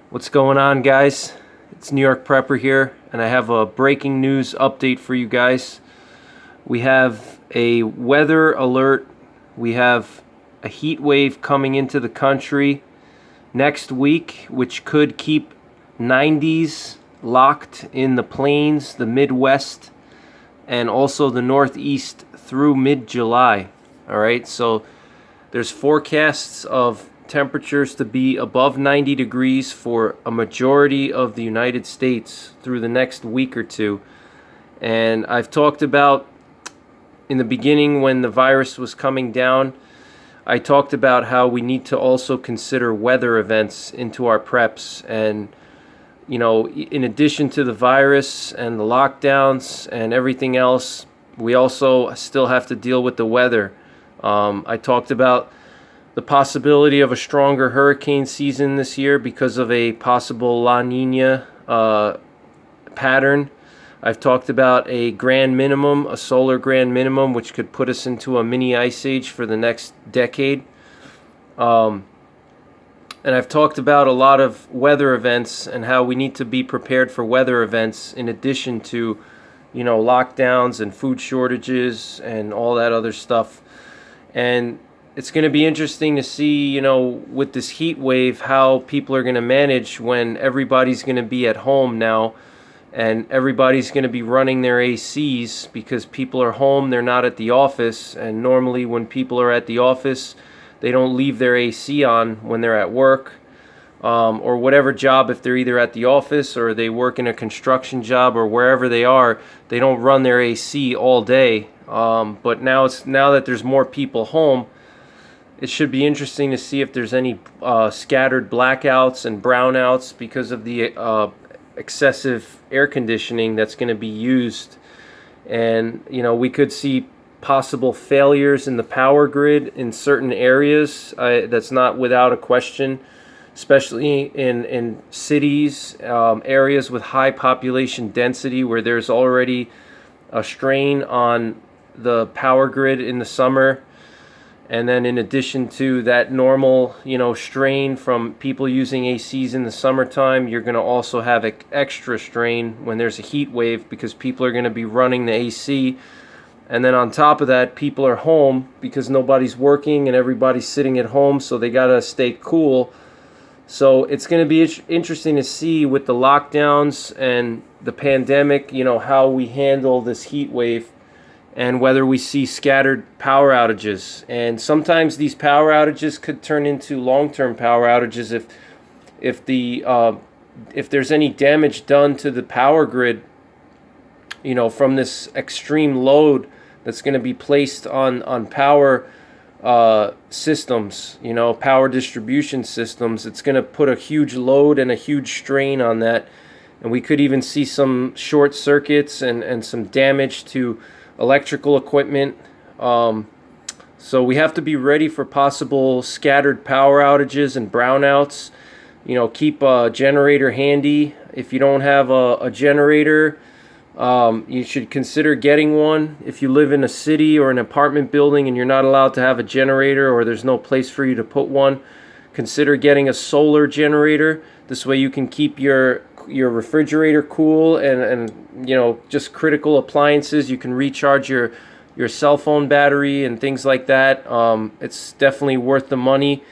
What's going on, guys? It's New York Prepper here, and I have a breaking news update for you guys. We have a weather alert. We have a heat wave coming into the country next week, which could keep 90s locked in the plains, the Midwest, and also the Northeast through mid-July. All right, so there's forecasts of temperatures to be above 90 degrees for a majority of the United States through the next week or two. And I've talked about in the beginning, when the virus was coming down, I talked about how we need to also consider weather events into our preps. And you know, in addition to the virus and the lockdowns and everything else, we also still have to deal with the weather. I talked about the possibility of a stronger hurricane season this year because of a possible La Nina pattern. I've talked about a grand minimum, a solar grand minimum, which could put us into a mini ice age for the next decade. And I've talked about a lot of weather events and how we need to be prepared for weather events in addition to, you know, lockdowns and food shortages and all that other stuff. And it's going to be interesting to see, you know, with this heat wave, how people are going to manage when everybody's going to be at home now and everybody's going to be running their ACs because people are home, they're not at the office. And normally when people are at the office, they don't leave their AC on when they're at work or whatever job. If they're either at the office or they work in a construction job or wherever they are, they don't run their AC all day. But now that there's more people home, it should be interesting to see if there's any scattered blackouts and brownouts because of the excessive air conditioning that's going to be used. And, you know, we could see possible failures in the power grid in certain areas. That's not without a question, especially in cities, areas with high population density where there's already a strain on the power grid in the summer. And then in addition to that normal, you know, strain from people using ACs in the summertime, you're going to also have extra strain when there's a heat wave because people are going to be running the AC. And then on top of that, people are home because nobody's working and everybody's sitting at home, so they got to stay cool. So it's going to be interesting to see with the lockdowns and the pandemic, you know, how we handle this heat wave and whether we see scattered power outages. And sometimes these power outages could turn into long-term power outages if there's any damage done to the power grid, you know, from this extreme load that's going to be placed on power systems, you know, power distribution systems. It's going to put a huge load and a huge strain on that. And we could even see some short circuits and some damage to electrical equipment. So we have to be ready for possible scattered power outages and brownouts. You know, keep a generator handy. If you don't have a generator, you should consider getting one. If you live in a city or an apartment building and you're not allowed to have a generator or there's no place for you to put one, consider getting a solar generator. This way you can keep your refrigerator cool and you know, just critical appliances. You can recharge your cell phone battery and things like that. It's definitely worth the money.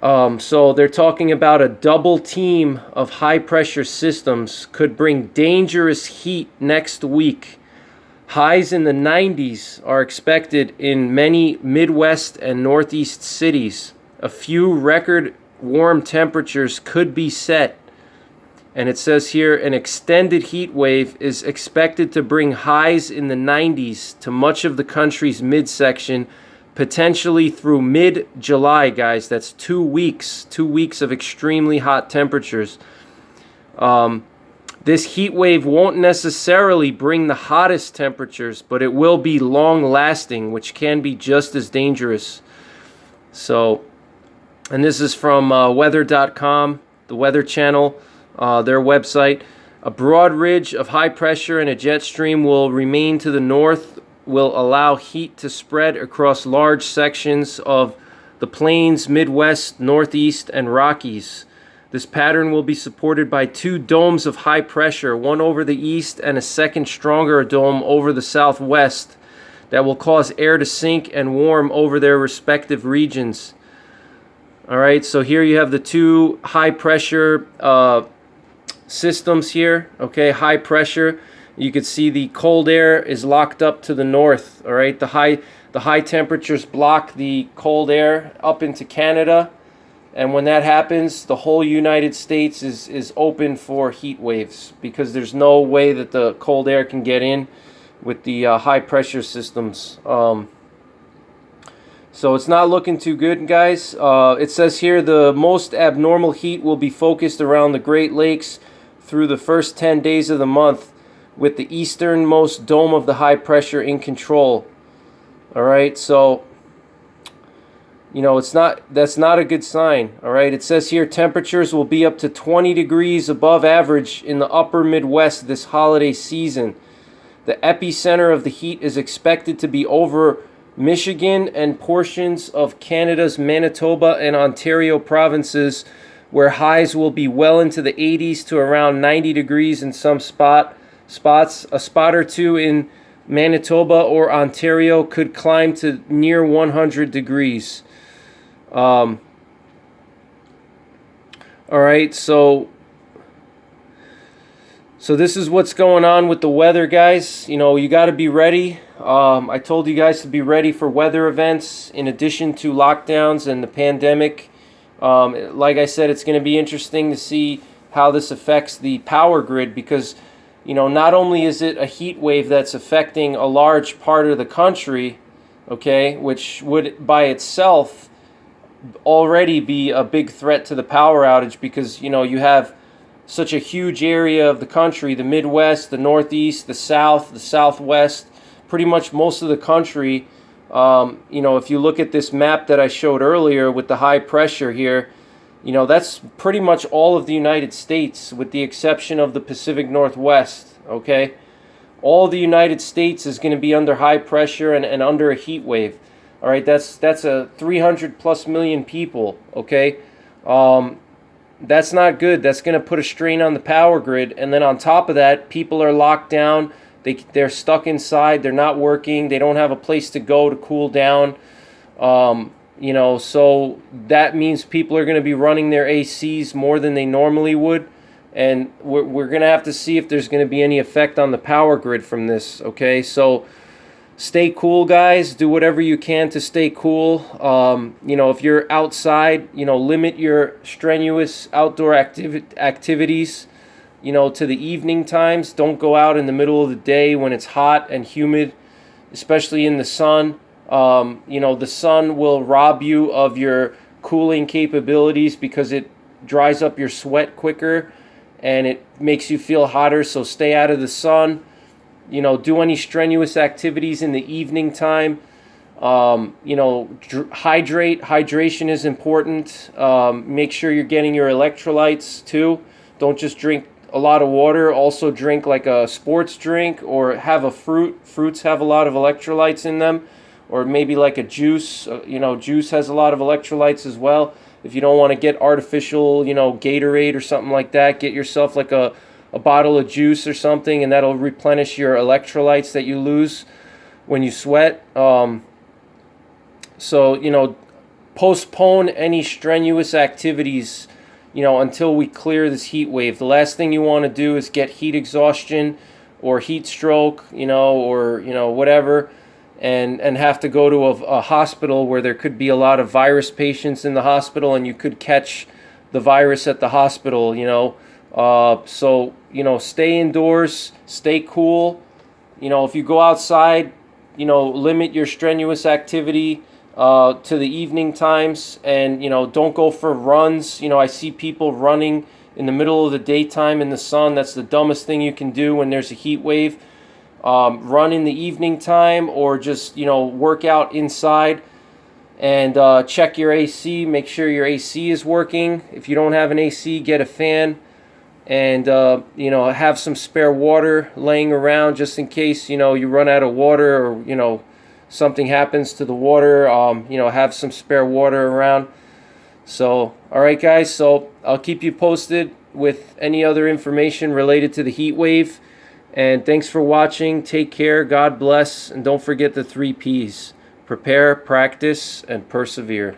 So they're talking about a double team of high pressure systems could bring dangerous heat next week. Highs in the 90s are expected in many Midwest and Northeast cities. A few record warm temperatures could be set. And it says here, an extended heat wave is expected to bring highs in the 90s to much of the country's midsection, potentially through mid-July, guys. That's 2 weeks. 2 weeks of extremely hot temperatures. This heat wave won't necessarily bring the hottest temperatures, but it will be long-lasting, which can be just as dangerous. So, and this is from weather.com, the Weather Channel. Their website. A broad ridge of high pressure and a jet stream will remain to the north, will allow heat to spread across large sections of the plains, Midwest, Northeast, and Rockies. This pattern will be supported by 2 domes of high pressure, one over the east and a second stronger dome over the southwest, that will cause air to sink and warm over their respective regions. All right, so here you have the 2 high pressure systems here. Okay, high pressure. You can see the cold air is locked up to the north. All right, the high temperatures block the cold air up into Canada, and when that happens, the whole United States is open for heat waves, because there's no way that the cold air can get in with the high pressure systems. So it's not looking too good, guys. It says here the most abnormal heat will be focused around the Great Lakes through the first 10 days of the month, with the easternmost dome of the high pressure in control. All right, so you know, that's not a good sign. All right, it says here temperatures will be up to 20 degrees above average in the upper Midwest this holiday season. The epicenter of the heat is expected to be over Michigan and portions of Canada's Manitoba and Ontario provinces, where highs will be well into the 80s to around 90 degrees in some spots. A spot or two in Manitoba or Ontario could climb to near 100 degrees. All right, so this is what's going on with the weather, guys. You know, you got to be ready. I told you guys to be ready for weather events in addition to lockdowns and the pandemic. Like I said, it's going to be interesting to see how this affects the power grid, because, you know, not only is it a heat wave that's affecting a large part of the country, okay, which would by itself already be a big threat to the power outage, because, you know, you have such a huge area of the country, the Midwest, the Northeast, the South, the Southwest, pretty much most of the country. You know, if you look at this map that I showed earlier with the high pressure here, you know, that's pretty much all of the United States, with the exception of the Pacific Northwest, okay? All the United States is going to be under high pressure and under a heat wave. All right, that's a 300 plus million people, okay? That's not good. That's going to put a strain on the power grid. And then on top of that, people are locked down. They're stuck inside. They're not working. They don't have a place to go to cool down. You know, so that means people are going to be running their ACs more than they normally would. And we're going to have to see if there's going to be any effect on the power grid from this, okay? So stay cool, guys. Do whatever you can to stay cool. You know, if you're outside, you know, limit your strenuous outdoor activities, you know, to the evening times. Don't go out in the middle of the day when it's hot and humid, especially in the sun. You know, the sun will rob you of your cooling capabilities because it dries up your sweat quicker and it makes you feel hotter. So stay out of the sun. You know, do any strenuous activities in the evening time. You know, hydrate. Hydration is important. Make sure you're getting your electrolytes too. Don't just drink a lot of water. Also drink like a sports drink, or have a fruit. Fruits have a lot of electrolytes in them. Or maybe like a juice. You know, juice has a lot of electrolytes as well. If you don't want to get artificial, you know, Gatorade or something like that, get yourself like a bottle of juice or something, and that'll replenish your electrolytes that you lose when you sweat. So, you know, postpone any strenuous activities, you know, until we clear this heat wave. The last thing you want to do is get heat exhaustion or heat stroke, you know, or, you know, whatever, and have to go to a hospital where there could be a lot of virus patients in the hospital, and you could catch the virus at the hospital, you know. So, you know, stay indoors, stay cool. You know, if you go outside, you know, limit your strenuous activity to the evening times, and, you know, don't go for runs. You know, I see people running in the middle of the daytime in the sun. That's the dumbest thing you can do when there's a heat wave. Run in the evening time, or just, you know, work out inside, and check your AC. Make sure your AC is working. If you don't have an AC, get a fan. And, you know, have some spare water laying around just in case, you know, you run out of water, or, you know, something happens to the water. You know, have some spare water around. So, all right, guys. So I'll keep you posted with any other information related to the heat wave. And thanks for watching. Take care. God bless. And don't forget the 3 Ps: prepare, practice, and persevere.